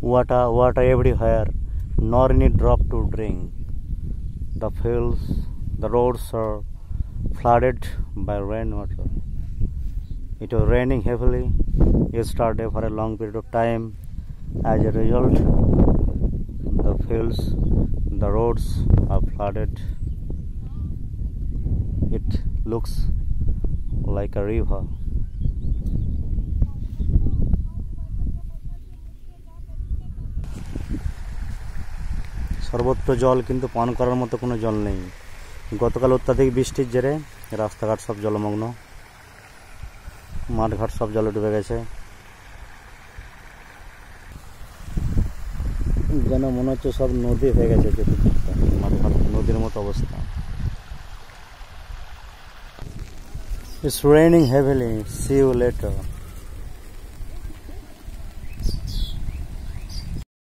Water everywhere, nor any drop to drink. The fields, the roads are flooded by rainwater. It was raining heavily yesterday for a long period of time. As a result, the fields, the roads are flooded. It looks like a river. সর্বত্র জল, কিন্তু পান করার মতো কোনো জল নেই। গতকাল অত্যাধিক বৃষ্টির জেরে রাস্তাঘাট সব জলমগ্ন, মাঠঘাট সব জলে ডুবে গেছে। যেন মনে হচ্ছে সব নদী হয়ে গেছে, চতুর্দিকটা মাঠঘাট নদীর মতো অবস্থা। It's raining heavily. See you later.